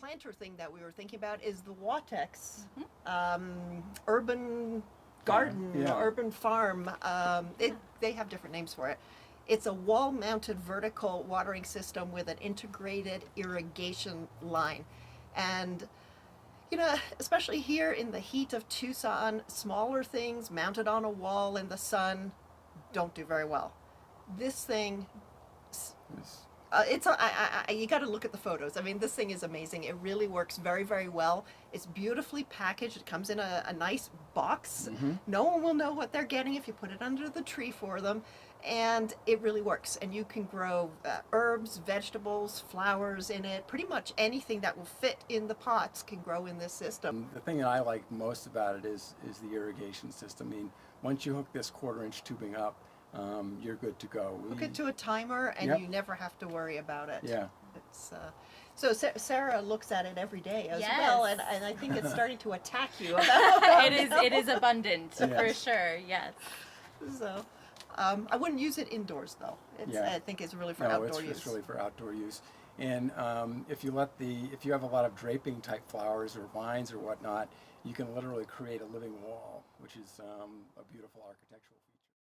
planter thing that we were thinking about is the Watex urban garden, Yeah. urban farm. They have different names for it. It's a wall-mounted vertical watering system with an integrated irrigation line. And you know, especially here in the heat of Tucson, smaller things mounted on a wall in the sun don't do very well. This thing, you got to look at the photos. I mean, this thing is amazing. It really works very, very well. It's beautifully packaged. It comes in a nice box. No one will know what they're getting if you put it under the tree for them. And it really works. And you can grow herbs, vegetables, flowers in it. Pretty much anything that will fit in the pots can grow in this system. The thing that I like most about it is the irrigation system. I mean, once you hook this 1/4-inch tubing up, you're good to go. Hook it to a timer and you never have to worry about it. Yeah. It's, so Sarah looks at it every day as Yes. well, and I think it's starting to attack you. About It is abundant, Yes. for sure, yes. So, I wouldn't use it indoors though. I think it's really for outdoor use. It's really for outdoor use. And if you have a lot of draping type flowers or vines or whatnot, you can literally create a living wall, which is a beautiful architectural feature.